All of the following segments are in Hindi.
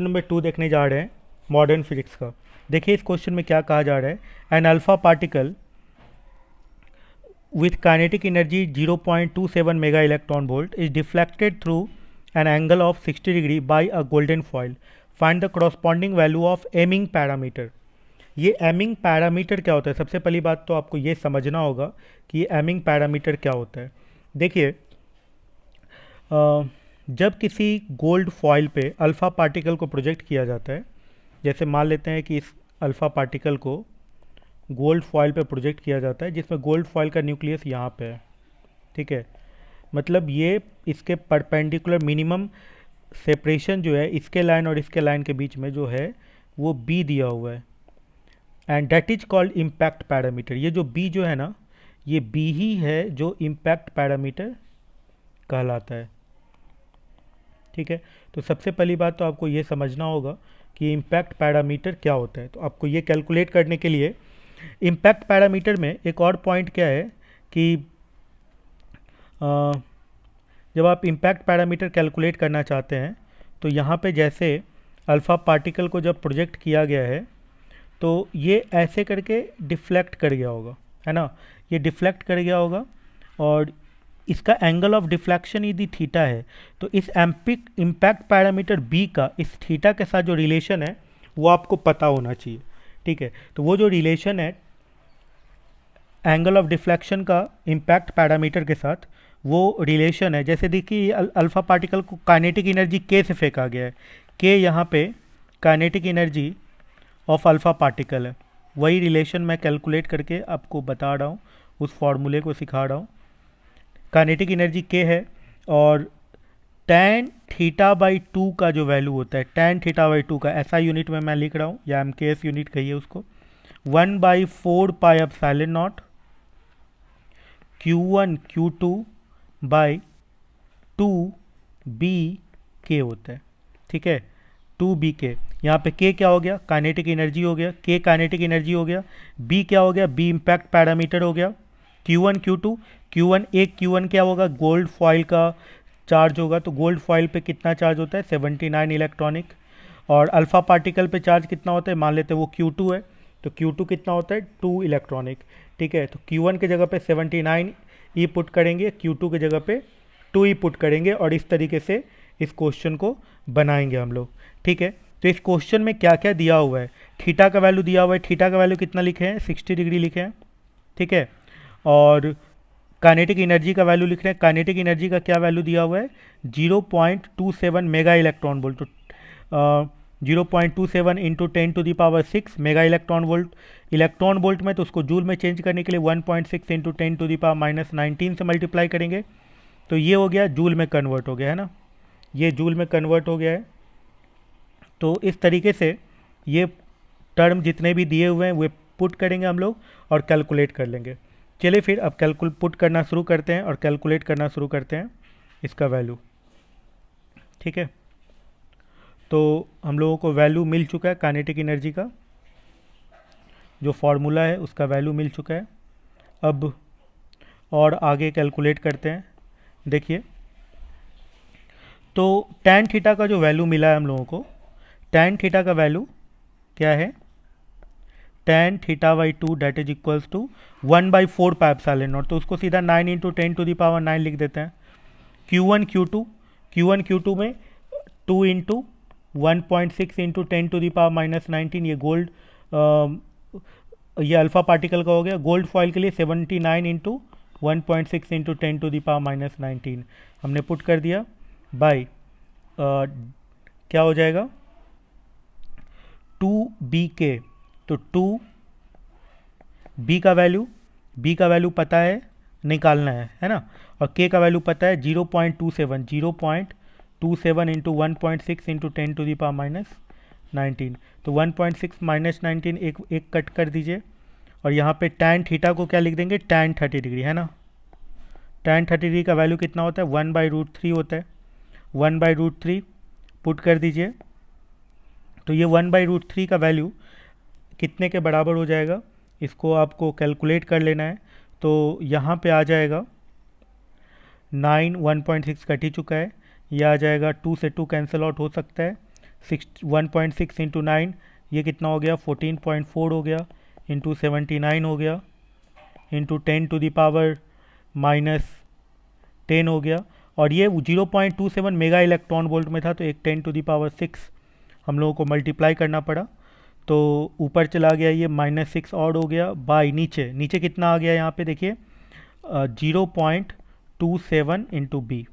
नंबर 2 देखने जा रहे हैं मॉडर्न फिजिक्स का। देखिए इस क्वेश्चन में क्या कहा जा रहा है। An alpha particle with kinetic energy 0.27 mega electron volt is deflected through an angle of 60 degree by a golden foil. Find the corresponding value of aiming parameter. ये एमिंग पैरामीटर क्या होता है? सबसे पहली बात तो आपको ये समझना होगा कि ये एमिंग पैरामीटर क्या होता है। देखिए जब किसी गोल्ड फॉइल पे अल्फ़ा पार्टिकल को प्रोजेक्ट किया जाता है, जैसे मान लेते हैं कि इस अल्फ़ा पार्टिकल को गोल्ड फॉइल पे प्रोजेक्ट किया जाता है, जिसमें गोल्ड फॉइल का न्यूक्लियस यहाँ पे है, ठीक है। मतलब ये इसके परपेंडिकुलर मिनिमम सेपरेशन जो है इसके लाइन और इसके लाइन के बीच में जो है वो बी दिया हुआ है, and that is called impact parameter. ये जो बी जो है ना, ये बी ही है जो इम्पैक्ट पैरामीटर कहलाता है, ठीक है। तो सबसे पहली बात तो आपको ये समझना होगा कि इम्पैक्ट पैरामीटर क्या होता है। तो आपको ये कैलकुलेट करने के लिए इम्पैक्ट पैरामीटर में एक और पॉइंट क्या है कि जब आप इम्पैक्ट पैरामीटर कैलकुलेट करना चाहते हैं तो यहाँ पे जैसे अल्फ़ा पार्टिकल को जब प्रोजेक्ट किया गया है तो ये ऐसे करके डिफ्लेक्ट कर गया होगा, है ना। ये डिफ्लेक्ट कर गया होगा और इसका एंगल ऑफ डिफ्लेक्शन यदि थीटा है तो इस इम्पैक्ट पैरामीटर बी का इस थीटा के साथ जो रिलेशन है वो आपको पता होना चाहिए, ठीक है। तो वो जो रिलेशन है एंगल ऑफ डिफ्लेक्शन का इम्पैक्ट पैरामीटर के साथ, वो रिलेशन है, जैसे देखिए अल्फ़ा पार्टिकल को काइनेटिक एनर्जी के से फेंका गया है, के यहाँ पे kinetic energy of alpha particle है। वही रिलेशन मैं कैलकुलेट करके आपको बता रहा हूँ, उस फॉर्मूले को सिखा रहा हूँ। काइनेटिक एनर्जी के है और tan थीटा बाई 2 का जो वैल्यू होता है, tan थीटा बाई 2 का ऐसा यूनिट में मैं लिख रहा हूँ, या MKS यूनिट कहिए उसको, 1/4 pi epsilon not Q1 Q2 by 2BK होता है, ठीक है। 2BK, यहाँ पे K क्या हो गया? काइनेटिक एनर्जी हो गया, K काइनेटिक एनर्जी हो गया, B क्या हो गया? B इम्पैक्ट पैरामीटर हो गया, Q1 Q2, Q1 एक Q1 क्या होगा? गोल्ड फॉइल का चार्ज होगा। तो गोल्ड फॉइल पे कितना चार्ज होता है? 79 इलेक्ट्रॉनिक। और अल्फ़ा पार्टिकल पे चार्ज कितना होता है? मान लेते हैं वो Q2 है, तो Q2 कितना होता है? 2 इलेक्ट्रॉनिक, ठीक है। तो Q1 के जगह पे 79 ई पुट करेंगे, Q2 के जगह पे 2 ई पुट करेंगे, और इस तरीके से इस क्वेश्चन को बनाएंगे हम लोग, ठीक है। तो इस क्वेश्चन में क्या क्या दिया हुआ है? थीटा का वैल्यू दिया हुआ है, थीटा का वैल्यू कितना लिखे हैं? 60 डिग्री लिखे हैं, ठीक है। और काइनेटिक एनर्जी का वैल्यू लिख रहे हैं, काइनेटिक एनर्जी का क्या वैल्यू दिया हुआ है? 0.27 मेगा इलेक्ट्रॉन वोल्ट। तो 0.27 इंटू 10⁶ मेगा इलेक्ट्रॉन वोल्ट में, तो उसको जूल में चेंज करने के लिए 1.6 इंटू 10⁻⁻19 से मल्टीप्लाई करेंगे, तो ये हो गया जूल में कन्वर्ट हो गया, है ना। ये जूल में कन्वर्ट हो गया है। तो इस तरीके से ये टर्म जितने भी दिए हुए हैं वे पुट करेंगे हम लोग और कैलकुलेट कर लेंगे। चलिए फिर अब पुट करना शुरू करते हैं और कैलकुलेट करना शुरू करते हैं इसका वैल्यू, ठीक है। तो हम लोगों को वैल्यू मिल चुका है, काइनेटिक एनर्जी का जो फॉर्मूला है उसका वैल्यू मिल चुका है। अब और आगे कैलकुलेट करते हैं। देखिए तो tan थीटा का जो वैल्यू मिला है हम लोगों को, tan थीटा का वैल्यू क्या है? tan theta by 2 that is equals to 1/4 pi epsilon naught. तो उसको सीधा 9 इंटू 10⁹ लिख देते हैं। Q1 Q2 में 2 इंटू 1.6 इंटू 10⁻⁻19, ये गोल्ड ये अल्फ़ा पार्टिकल का हो गया। गोल्ड फॉइल के लिए 79 इंटू 1.6 इंटू 10⁻⁻19 हमने पुट कर दिया, बाई क्या हो जाएगा? 2BK। तो 2B का वैल्यू पता है, निकालना है ना। और K का वैल्यू पता है 0.27 इंटू 1.6 इंटू 10⁻⁻19। तो 1.6 माइनस 19 एक कट कर दीजिए, और यहाँ पे tan थीटा को क्या लिख देंगे? tan 30 डिग्री, है ना। tan 30 डिग्री का वैल्यू कितना होता है? 1/√3 होता है। 1/√3 पुट कर दीजिए, तो ये 1/√3 का वैल्यू कितने के बराबर हो जाएगा? इसको आपको कैलकुलेट कर लेना है। तो यहाँ पे आ जाएगा 9, 1.6 कट ही चुका है, ये आ जाएगा 2 से 2 कैंसिल आउट हो सकता है, 1.6 इंटू 9 ये कितना हो गया 14.4 हो गया, इंटू 79 हो गया, इंटू 10⁻⁻10 हो गया, और ये 0.27 मेगा इलेक्ट्रॉन वोल्ट में था, तो एक 10⁻6 हम लोगों को मल्टीप्लाई करना पड़ा, तो ऊपर चला गया ये -6 और हो गया, बाई नीचे नीचे कितना आ गया यहाँ पे देखिए 0.27 इंटू बी।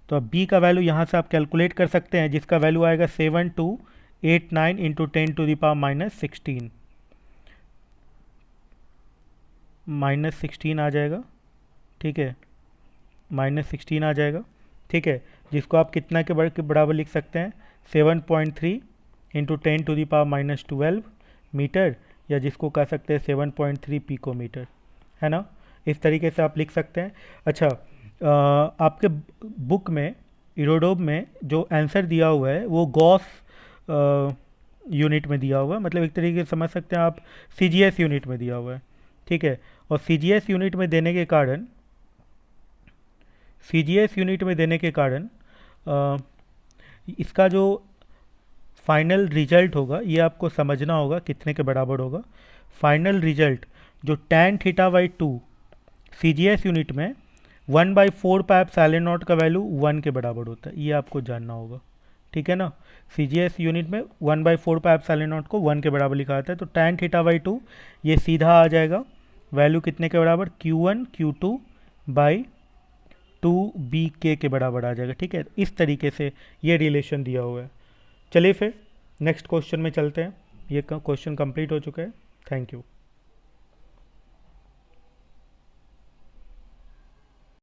तो अब बी का वैल्यू यहाँ से आप कैलकुलेट कर सकते हैं, जिसका वैल्यू आएगा 7289 इंटू 10⁻⁻16 -16 आ जाएगा, ठीक है, -16 आ जाएगा, ठीक है, जिसको आप कितना के बराबर लिख सकते हैं 7.3 इंटू 10⁻⁻12 मीटर, या जिसको कह सकते हैं 7.3 पिकोमीटर, है ना। इस तरीके से आप लिख सकते हैं। अच्छा, आपके बुक में इरोडोब में जो आंसर दिया हुआ है वो गॉस यूनिट में दिया हुआ है, मतलब एक तरीके से समझ सकते हैं आप सीजीएस यूनिट में दिया हुआ है, ठीक है। और सीजीएस यूनिट में देने के कारण इसका जो फाइनल रिजल्ट होगा ये आपको समझना होगा कितने के बराबर होगा। फाइनल रिजल्ट जो tan θ/2 सीजीएस यूनिट में 1/4 पाई एप्सिलॉन नॉट का वैल्यू 1 के बराबर होता है, ये आपको जानना होगा, ठीक है ना। सीजीएस यूनिट में 1/4 पाई एप्सिलॉन नॉट को 1 के बराबर लिखा जाता है, तो tan θ/2 ये सीधा आ जाएगा वैल्यू कितने के बराबर Q1 Q2/2BK के बराबर आ जाएगा, ठीक है। इस तरीके से ये रिलेशन दिया हुआ है। चलिए फिर नेक्स्ट क्वेश्चन में चलते हैं, ये क्वेश्चन कंप्लीट हो चुका है। Thank you.